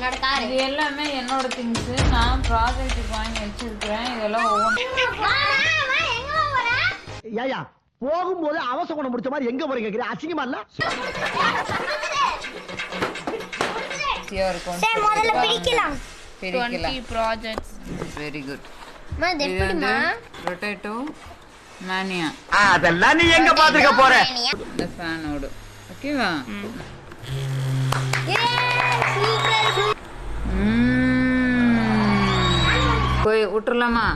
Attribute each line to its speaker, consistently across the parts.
Speaker 1: என்னோட கார்.
Speaker 2: இது எல்லாமே என்னோட திங்ஸ். நான் ப்ராஜெக்ட்டுக்கு வாங்கி வச்சிருக்கேன். இதெல்லாம்
Speaker 3: ஏயா போகும்போது அவசர குணம் முடிச்ச மாதிரி எங்க போறீங்க கேக்குறீங்க? அசிங்கமா இல்ல?
Speaker 2: இருக்கும்.
Speaker 1: சரி முதல்ல பிரிக்கலாம்.
Speaker 2: 20 ப்ராஜெக்ட்ஸ். Very good.
Speaker 1: இது எப்படிமா?
Speaker 2: ரொட்டேட்டோ மேனியா.
Speaker 3: அதெல்லாம் நீ எங்க பாத்துக்க போற?
Speaker 2: இந்த ஃபேன் ஓடு. ஓகேவா? போய் விட்டுறலாமா?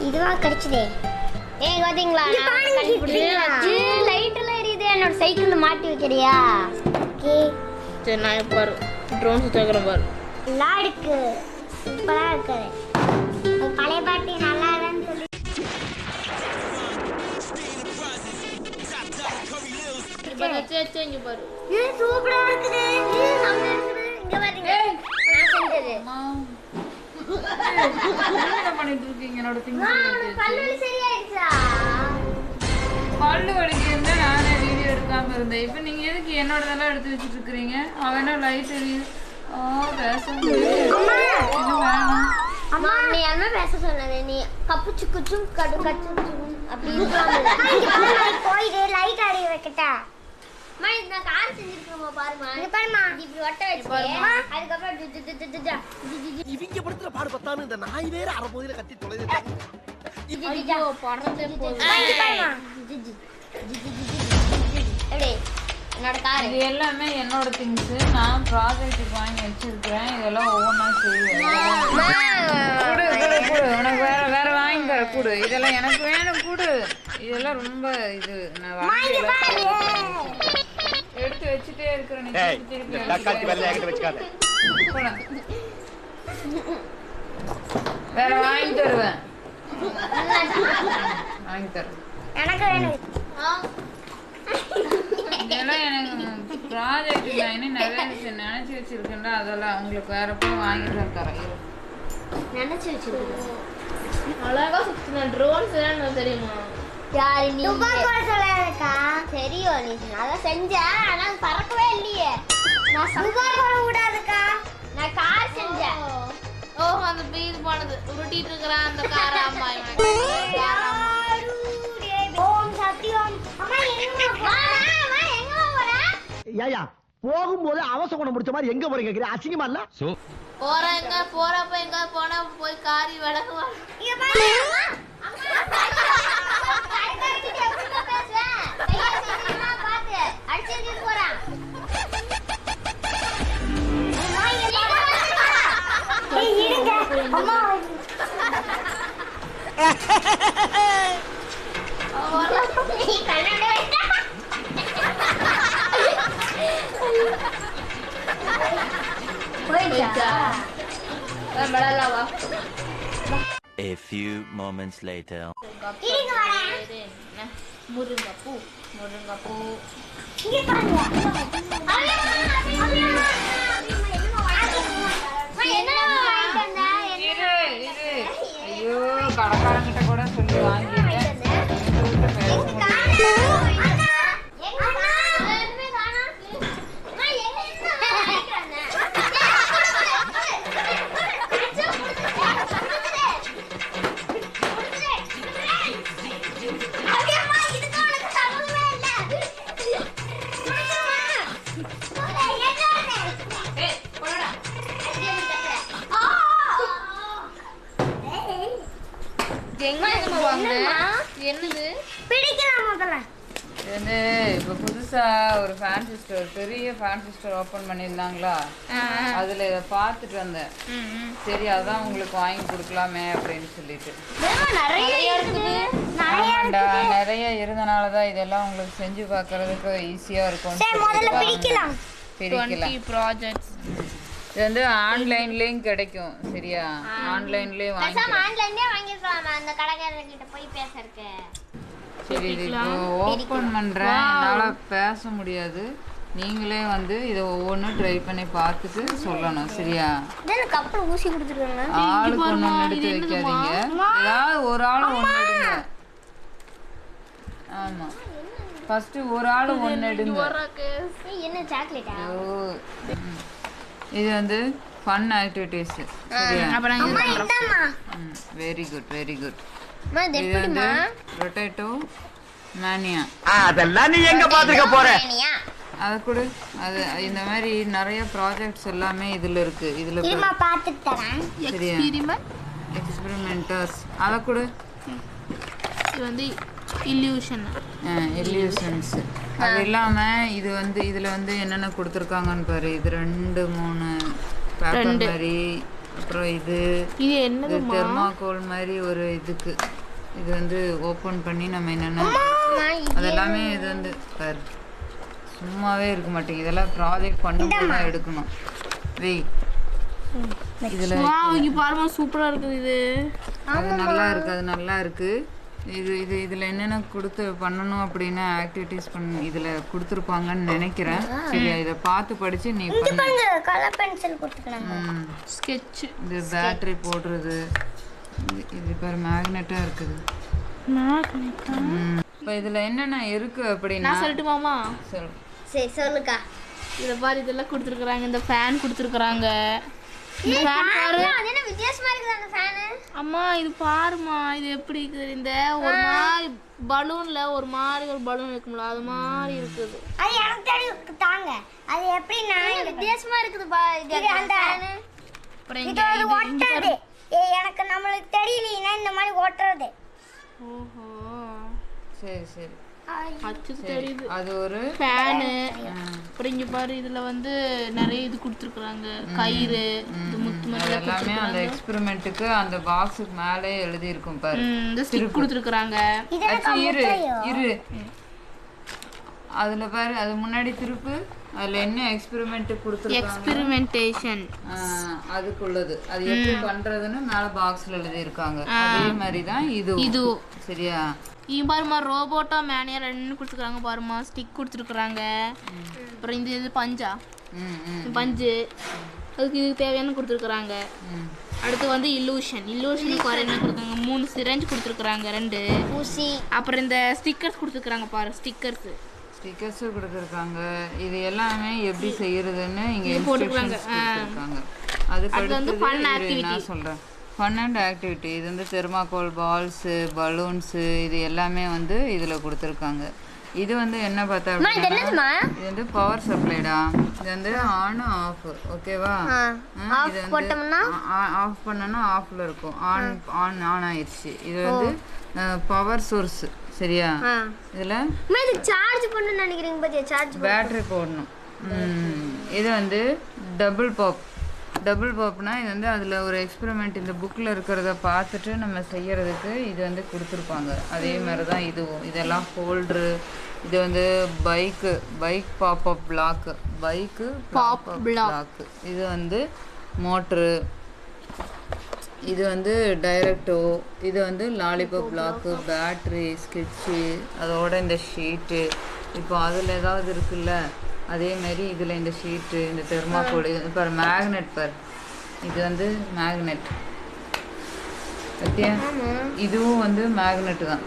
Speaker 1: இதுவா கிடைச்சதே. ஏய் பாத்தீங்களா? லைட் எல்லாம் எரியுது. என்னோட சைக்கிள்ல மாட்டி வைக்கிறியா? ஓகே
Speaker 4: சரி நான் பாரு ட்ரோன் சுத்தி வைக்கிறேன் பாரு.
Speaker 1: நல்லா இருக்கு. சூப்பரா இருக்கு. பழைய பாட்டி நல்லா இல்லைன்னு சொல்லி
Speaker 4: இங்க பாரு.
Speaker 1: இது சூப்பரா இருக்குது. இது நல்லா இருக்குது. இங்க பாருங்க. நான் செஞ்சது.
Speaker 2: என்ன பண்ணிட்டு இருக்கீங்க? என்னோட திங்ஸ்
Speaker 1: பல்லு சரியாயிடுச்சா?
Speaker 2: பல்லு வலிக்கிறத நானே வீடியோ எடுக்காம இருந்தேன். இப்போ நீங்க எதுக்கு என்னோடதெல்லாம் எடுத்து வச்சுட்டு இருக்கீங்க? அவனா லைட் எரியுது. பேச
Speaker 1: அம்மா நீ என்ன பேச சொன்னது? நீ கப்புச்சு குச்சும் கடு கச்சும் அப்படி போயிடு. லைட் அடி வைக்கட்டா? அம்மா இது நான் கார் செஞ்சிருக்கேன்மா பாருமா. இங்க பாருமா. இப்படி ஒட்ட வச்சு அதுக்கப்புறம்
Speaker 3: இவங்க படுத்துற பாடு பத்தாம இந்த நாய் வேற அரபோதில கத்தி தொலைது.
Speaker 4: ஐயோ பறந்தே போகுது.
Speaker 1: எப்படி என்னோட கார்.
Speaker 2: இது எல்லாமே என்னோட திங்ஸ். நான் ப்ராஜெக்ட்டுக்கு வாங்கி வச்சிருக்கேன். இதெல்லாம் ஒவ்வொன்றா செய்வேன். உனக்கு வேற வேற வாங்கி தர கூடு. இதெல்லாம் எனக்கு வேணும் கூடு. இதெல்லாம் ரொம்ப இது நான் வாங்கி எடுத்து வச்சுட்டே இருக்கிறேன். வேற வாங்கி தருவேன். வாங்கி தருவேன்.
Speaker 1: எனக்கு வேணும்.
Speaker 2: இதெல்லாம் எனக்கு ப்ராஜெக்ட் நிறைய நினைச்சு வச்சிருக்கேன்டா. அதெல்லாம் உங்களுக்கு வேற போய் வாங்கிட்டு தரேன்.
Speaker 1: நினைச்சு வச்சிருக்கேன்.
Speaker 4: அழகா சுத்தின ட்ரோன்ஸ் எல்லாம் தெரியுமா?
Speaker 1: யாரு நீ? துபாக்கோட சொல்லாதக்கா. தெரியும் நீ நல்லா செஞ்ச. ஆனா பறக்கவே இல்லையே. நான் துபாக்கோட விடாதக்கா. நான் கார் செஞ்சேன்.
Speaker 4: ஓ அந்த பீஸ் போனது உருட்டிட்டு இருக்கறான் அந்த கார். அம்மா
Speaker 1: ஓம் சத்தியம். அம்மா எங்க போற?
Speaker 3: ஏயா போகும்போது அவசர குணம் முடிச்ச மாதிரி எங்க போறீங்க கேக்குறீங்க? அசிங்கமா இல்ல?
Speaker 4: போறேங்க போறப்ப எங்க போனா போய் காரி வடக்கு வா.
Speaker 1: இங்க பாரு அம்மா.
Speaker 5: A few moments later.
Speaker 4: முருங்கப்பூ முருங்கப்பூ.
Speaker 1: இங்க பாருங்க.
Speaker 2: ஐயோ கடைக்காரங்கிட்ட கூட சொல்லி வாங்கிட்டேன்.
Speaker 4: என்னது
Speaker 1: பிடிக்கலாம் முதல்ல.
Speaker 2: இது இப்போ புதுசா ஒரு ஃபேன்சி ஸ்டோர், பெரிய ஃபேன்சி ஸ்டோர் ஓபன் பண்ணியிருந்தாங்களா, அதுல இதை பார்த்துட்டு வந்தேன். சரி அதான் உங்களுக்கு வாங்கி கொடுக்கலாமே அப்படின்னு சொல்லிட்டு. ஆமாண்டா நிறைய இருந்தனாலதான் இதெல்லாம் உங்களுக்கு செஞ்சு பார்க்கறதுக்கு ஈஸியா இருக்கும். பிரிக்கலாம். இது வந்து ஆன்லைன்லயும் கிடைக்கும். சரியா? ஆன்லைன்லயே
Speaker 1: வாங்கிக்கலாம். அந்த கடைக்காரர்கிட்ட போய் பேசறதுக்கு.
Speaker 2: சரி இது இப்போ ஓபன் பண்றேன். என்னால பேச முடியாது. நீங்களே வந்து இதை ஒவ்வொன்றும் ட்ரை பண்ணி பார்த்துட்டு சொல்லணும். சரியா?
Speaker 1: அப்புறம் ஊசி கொடுத்துருக்காங்க.
Speaker 2: ஆளுக்கு ஒன்று எடுத்து வைக்காதீங்க. ஏதாவது ஒரு ஆள் ஒன்று எடுங்க. ஆமா ஃபர்ஸ்ட் ஒரு ஆள் ஒன்னு எடுங்க.
Speaker 1: என்ன சாக்லேட்டா?
Speaker 2: இது வந்து ஃபன் ஆக்டிவிட்டீஸ். சரியா?
Speaker 4: அப்ப நான் இது
Speaker 1: இந்தாம்மா.
Speaker 2: Very good very good.
Speaker 1: அம்மா இது
Speaker 2: இது வந்து
Speaker 1: எப்படிமா?
Speaker 2: ரொட்டேட்டோ மேனியா.
Speaker 3: அதெல்லாம் நீ எங்க பாத்துக்க போற?
Speaker 2: அது கூட அது இந்த மாதிரி நிறைய ப்ராஜெக்ட்ஸ் எல்லாமே இதுல இருக்கு. இதுல
Speaker 1: இருமா பாத்துட்டு தரேன்.
Speaker 2: சரியா? எக்ஸ்பெரிமெண்டர்ஸ் அத கூட
Speaker 4: இது வந்து
Speaker 2: இல்யூஷன்ஸ். அது இல்லாம இது வந்து இதுல வந்து என்னென்ன கொடுத்துருக்காங்கன்னு பாரு. இது 2 3 பேப்பர் மாதிரி. அப்புறம் இது
Speaker 4: என்னது
Speaker 2: தெர்மாகோல் மாதிரி ஒரு இதுக்கு இது வந்து ஓபன் பண்ணி நம்ம என்னென்ன அதெல்லாமே இது வந்து பாரு சும்மாவே இருக்க மாட்டேங்குது. இதெல்லாம் ப்ராஜெக்ட் பண்ணும்போது தான் எடுக்கணும். வெய் இதுல
Speaker 4: பாருமா சூப்பரா இருக்குது. இது
Speaker 2: அது நல்லா இருக்கு. அது நல்லா இருக்கு. இது இது இதில் என்னென்ன கொடுத்து பண்ணணும் அப்படின்னு ஆக்டிவிட்டீஸ் இதில் கொடுத்துருப்பாங்கன்னு நினைக்கிறேன். சரியா? இதை பார்த்து படித்து நீ பண்ணு.
Speaker 1: கலர் பென்சில் கொடுத்துக்கலாங்க.
Speaker 4: ஸ்கெட்ச்.
Speaker 2: இது பேட்டரி போடுறது. இது பாரு மேக்னெட்டாக இருக்குது. இப்போ இதில் என்னென்ன இருக்குது அப்படின்னா
Speaker 4: சொல்லட்டுமாமா?
Speaker 2: சொல்.
Speaker 1: சரி சொல்லுக்கா.
Speaker 4: இதை பாரு இதெல்லாம் கொடுத்துருக்குறாங்க. இந்த ஃபேன் கொடுத்துருக்குறாங்க.
Speaker 1: வித்தியாசமா இருக்குது அந்த ஃபேன்.
Speaker 4: அம்மா இது பாருமா இது எப்படி இருக்குது. இந்த ஒரு மாதிரி பலூன்ல ஒரு மாதிரி ஒரு பலூன் இருக்கும்ல அது மாதிரி இருக்குது.
Speaker 1: அது எனக்கு தெரியும் தாங்க. அது எப்படின்னா வித்தியாசமா இருக்குது பா. இது அந்த
Speaker 4: அப்புறம்
Speaker 1: இது ஒரு ஒட்டறது. எனக்கு நம்மளுக்கு தெரியலனா இந்த மாதிரி ஒட்டறது.
Speaker 4: ஓஹோ
Speaker 2: சரி சரி
Speaker 4: அச்சு தெரியுது.
Speaker 2: அது ஒரு
Speaker 4: ஃபேனு. அப்புறம் இங்க பாரு இதுல வந்து நிறைய இது கொடுத்துருக்குறாங்க. கயிறு இது முத்து மாதிரி
Speaker 2: எல்லாமே அந்த எக்ஸ்பெரிமெண்ட்டுக்கு அந்த பாக்ஸுக்கு மேலே எழுதி இருக்கும் பாரு.
Speaker 4: இந்த ஸ்டிக் கொடுத்துருக்குறாங்க.
Speaker 2: இரு இரு அதுல பாரு அது முன்னாடி திருப்பு. அதுல என்ன எக்ஸ்பெரிமெண்ட் கொடுத்துருக்காங்க?
Speaker 4: எக்ஸ்பெரிமெண்டேஷன்
Speaker 2: அதுக்குள்ளது. அது எப்படி பண்றதுன்னு மேல பாக்ஸ்ல எழுதி இருக்காங்க. அதே மாதிரி தான் இது. சரியா?
Speaker 4: பாருமா ரோபோட்டா மேனியா 2 கொடுத்துருக்காங்க. பாருமா ஸ்டிக் கொடுத்துருக்குறாங்க. அப்புறம் இந்த இது பஞ்சா பஞ்சு அதுக்கு இது தேவையான கொடுத்துருக்குறாங்க. அடுத்து வந்து இல்லூஷனுக்கு வர என்ன கொடுத்தாங்க? 3 சிரஞ்ச் கொடுத்துருக்குறாங்க. 2
Speaker 1: ஊசி. அப்புறம்
Speaker 4: இந்த ஸ்டிக்கர்ஸ் கொடுத்துருக்குறாங்க. பாரு
Speaker 2: ஸ்டிக்கர்ஸ் கொடுத்துருக்காங்க. இது எல்லாமே எப்படி செய்யறதுன்னு இங்க போட்டுருக்காங்க. அதுக்கு வந்து நான் சொல்றேன் ஃபன் அண்ட் ஆக்டிவிட்டி. இது வந்து தெர்மாகோல் பால்ஸு பலூன்ஸு இது எல்லாமே வந்து இதில் கொடுத்துருக்காங்க. இது வந்து என்ன பார்த்தா அப்படின்னா இது வந்து பவர் சப்ளைடா. இது வந்து ஆன் ஆஃப். ஓகேவா? இது வந்து ஆஃப் பண்ணனா ஆஃப்ல இருக்கும். ஆன் ஆயிடுச்சு. இது வந்து பவர் சோர்ஸ். சரியா? இதுல
Speaker 1: சார்ஜ் பண்ணனும் நினைக்கிறீங்க பாத்தியா? சார்ஜ்
Speaker 2: பேட்டரி போடணும். இது வந்து டபுள் பாப்னா இது வந்து அதில் ஒரு எக்ஸ்பெரிமெண்ட் இந்த புக்கில் இருக்கிறத பார்த்துட்டு நம்ம செய்யறதுக்கு இது வந்து கொடுத்துருப்பாங்க. அதே மாதிரி தான் இதுவும். இதெல்லாம் ஹோல்ட்ரு. இது வந்து பைக் பாப்அப் பிளாக்கு. இது வந்து மோட்ரு. இது வந்து டைரக்டோ. இது வந்து லாலிபாப் பிளாக்கு. பேட்ரி ஸ்கெட்சு அதோட இந்த ஷீட்டு. இப்போ அதில் ஏதாவது இருக்குல்ல அதே மாதிரி இதில் இந்த ஷீட்டு இந்த தெர்மாகோல். இது பாரு மேக்னெட் பாரு. இது வந்து மேக்னெட் பத்தியா? இதுவும் வந்து மேக்னெட் தான்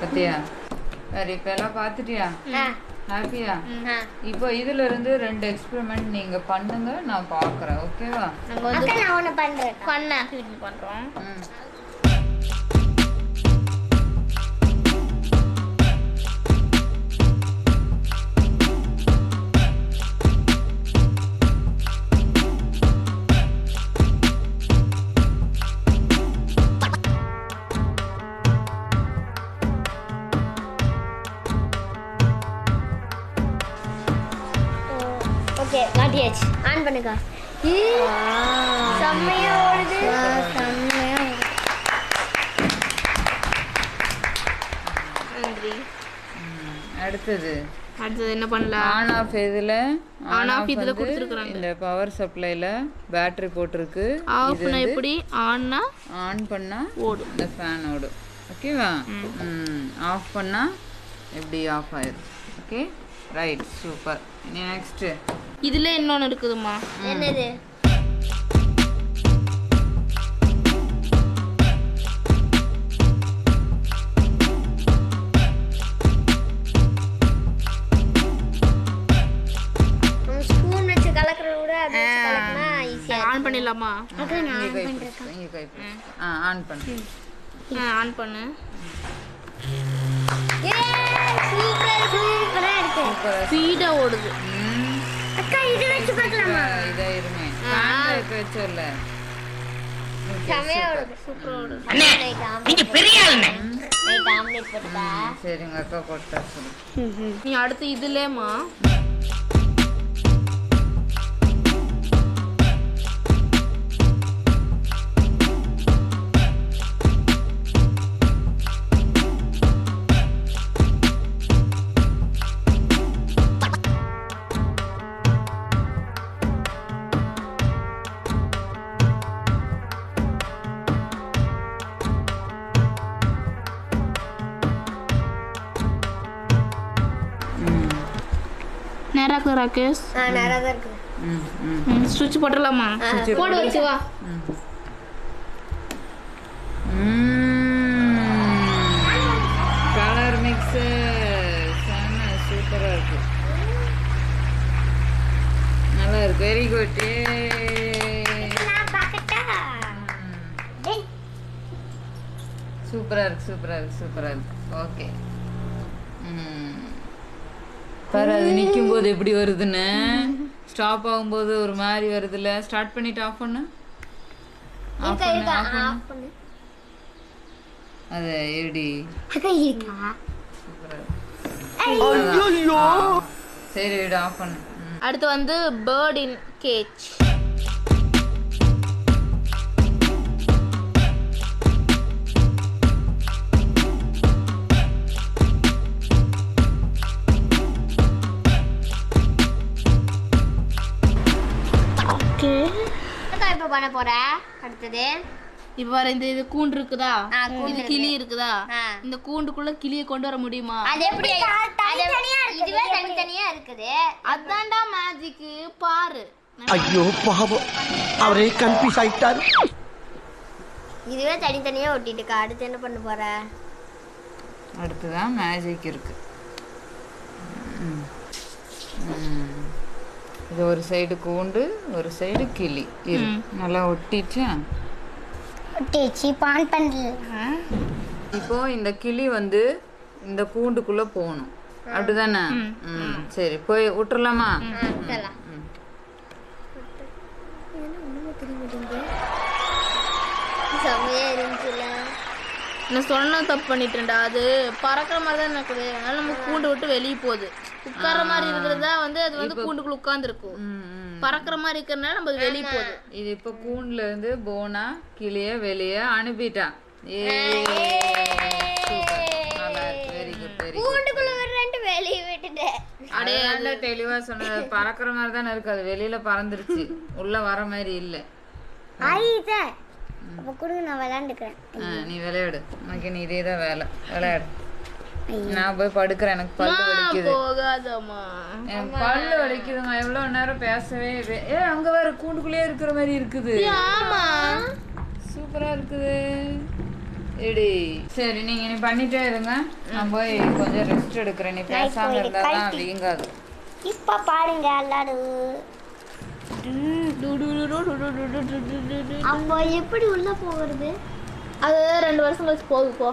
Speaker 2: பத்தியா? சரி இப்போ எல்லாம் பார்த்துட்டியா? ஹாப்பியா? இப்போ இதுல இருந்து 2 எக்ஸ்பெரிமெண்ட் நீங்க பண்ணுங்க. நான் பார்க்குறேன். ஓகேவா?
Speaker 1: நான் ஒன்று பண்ணுறேன்.
Speaker 4: ஃபன் ஆக்டிவிட்டி பண்ணுறோம்.
Speaker 1: ஓகே மாட்டியாச்சு. ஆன் பண்ணுங்க. செம்மையா ஓடுது.
Speaker 2: அடுத்தது
Speaker 4: என்ன பண்ணலாம்?
Speaker 2: On off.
Speaker 4: ஆன் ஆஃப் இதுல கொடுத்துருக்காங்க.
Speaker 2: இந்த பவர் சப்ளைல பேட்டரி போட்டுருக்கு.
Speaker 4: ஆஃப்னா எப்படி?
Speaker 2: ஆன் பண்ணா
Speaker 4: ஓடும்.
Speaker 2: இந்த ஃபேன் ஓடும். ஓகேவா? ஆஃப் பண்ணா எப்படி ஆஃப் ஆயிடும். Okay right super. நெக்ஸ்ட்
Speaker 4: இதுல இன்னொன்னு இருக்குதுமா.
Speaker 1: என்னது?
Speaker 4: பண்ணிடலாமா?
Speaker 2: இங்கே கை பிடிச்சிக்கோ, இங்கே கை பிடிச்சிக்கோ. ஆன் பண்ணு.
Speaker 4: ஆன் பண்ணு.
Speaker 1: சூப்பரா இருக்கு.
Speaker 4: ஸ்பீடா ஓடுது.
Speaker 1: அக்கா இது வச்சு பார்க்கலாமா?
Speaker 2: இதா இருமே. ஃபேன் வைக்க வச்சோல்ல.
Speaker 1: செமையா ஓடுது.
Speaker 4: சூப்பரா ஓடுது.
Speaker 1: நீங்க பெரிய ஆளுங்க. நைட் ஆம்லெட் போட்டா.
Speaker 2: சரி உங்க அக்கா போட்டா சொல்லு.
Speaker 4: நீ அடுத்து இதுலேமா நேராக்கு ராகேஷ்?
Speaker 1: நேரா தான் இருக்கு.
Speaker 4: ஸ்விட்ச் போட்டுடலாமா? போடு வச்சு வா.
Speaker 2: கலர் மிக்ஸ் செம்ம சூப்பரா இருக்கு. நல்லா இருக்கு. Very good.
Speaker 1: நான் பார்க்கட்டா?
Speaker 2: சூப்பரா இருக்கு, சூப்பரா இருக்கு, சூப்பரா இருக்கு. ஓகே. பாரு அது நிற்கும் போது எப்படி வருதுன்னு. ஸ்டாப் ஆகும்போது ஒரு மாதிரி வருதுல்ல. ஸ்டார்ட் பண்ணிட்டு ஆஃப் பண்ணு. ஆஃப் பண்ணு, ஆஃப் பண்ணு. அது எப்படி
Speaker 1: அக்கா இருக்கா?
Speaker 2: சூப்பரா இருக்கு. சரி விடு, ஆஃப் பண்ணு.
Speaker 4: அடுத்து வந்து பேர்ட் இன் கேஜ்.
Speaker 1: இப்ப பண்ண போற அடுத்தது
Speaker 4: இப்ப வர இந்த இது கூண்டு இருக்குதா, இது கிளி இருக்குதா,
Speaker 1: ஆ.
Speaker 4: இந்த கூண்டுக்குள்ள கிளியை கொண்டு வர முடியுமா?
Speaker 1: அது எப்படி தனித்தனியா இருக்கு? இதுவே தனித்தனியா இருக்குது.
Speaker 4: அதான்டா மேஜிக். பாரு.
Speaker 3: ஐயோ பாவம், அவரே கன்ஃபியூஸ் ஆயிட்டாரு.
Speaker 1: இதுவே தனித்தனியா ஒட்டிட்டுக்கா. அடுத்து என்ன பண்ண போற?
Speaker 2: அடுத்துதான் மேஜிக் இருக்கு. இது ஒரு சைடு கூண்டு, ஒரு சைடு கிளி. இது நல்லா ஒட்டிச்சு.
Speaker 1: ஒட்டிச்சு. பான் பண்ணல.
Speaker 2: இப்போ இந்த கிளி வந்து இந்த கூண்டுக்குள்ள போகணும், அப்படிதானே? சரி போய் விட்டுறலாமா?
Speaker 1: செமையா இருந்துச்சுல.
Speaker 4: நான் சொன்ன தப்பு பண்ணிட்டேன்டா. அது பறக்கிற மாதிரி தான் இருக்குது. அதனால நம்ம கூண்டு விட்டு வெளியே போகுது. உட்கார்ற மாதிரி இருக்கிறதா வந்து அது வந்து கூண்டுக்குள்ள உட்கார்ந்துருக்கும். பறக்கிற மாதிரி இருக்கிறதுனால நம்ம அது வெளியே போகுது.
Speaker 2: இது இப்போ கூண்டுல இருந்து போனா கிளிய வெளியே அனுப்பிட்டான். Very good, very good.
Speaker 1: கூண்டுக்குள்ள வரேன்ட்டு வெளியே விட்டுட்டேன்.
Speaker 2: அடே நல்ல தெளிவா சொன்னது. பறக்கிற மாதிரி தானே இருக்கு, அது வெளியில பறந்துருச்சு, உள்ள வர மாதிரி இல்லை.
Speaker 1: ஆயிதா அப்ப கொடுங்க, நான் விளையாண்டுக்கிறேன்.
Speaker 2: நீ விளையாடு. உனக்கு நீ இதே தான் வேலை. விளையாடு. நான் போய் படுக்கிறேன், எனக்கு பல்லு வலிக்குது.
Speaker 4: போகாதம்மா,
Speaker 2: எனக்கு பல்லு வலிக்குதுமா. எவ்வளவு நேரம் பேசவே. அங்க வேற கூண்டுக்குள்ளே இருக்கிற மாதிரி இருக்குது.
Speaker 4: ஆமா
Speaker 2: சூப்பரா இருக்குது. எடி சரி, நீங்க நீ பண்ணிட்டே இருங்க. நான் போய் கொஞ்சம் ரெஸ்ட் எடுக்கிறேன். நீ பேசாம இருந்தாதான் வீங்காது.
Speaker 1: இப்ப பாருங்க எல்லாரும். அப்போ எப்படி உள்ள போகிறது?
Speaker 4: அது 2 வருஷம் கழிச்சு போகுது போ.